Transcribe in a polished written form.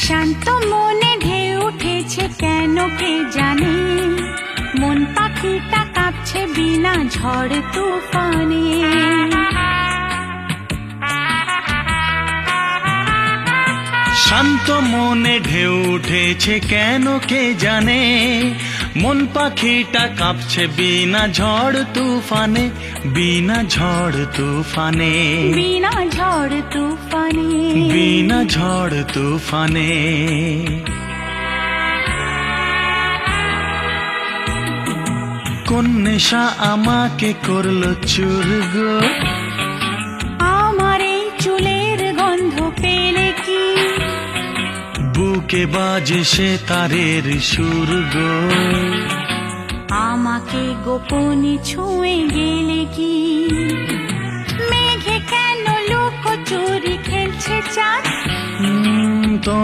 শান্ত মনে ঢেউ উঠেছে কেন কে জানে, মন পাখিটা কাঁপছে বিনা ঝড় তুফানে। শান্ত মনে ঢেউ উঠেছে কেন কে জানে, মন পাখিটা কাঁপছে বিনা ঝড় তুফানে, বিনা ঝড় তুফানে, বিনা ঝড় তুফানে, বিনা ঝড় তুফানে। কোন নেশা আমাকে করলো চুর গো, আমার এই চুলের গন্ধ পেলে কি, বুকে বাজে সে তারের সুর গো, আমাকে গোপনে ছুঁয়ে গেলে কি, মেঘে কেন লুকোচুরি খেলছে চাঁদ। তো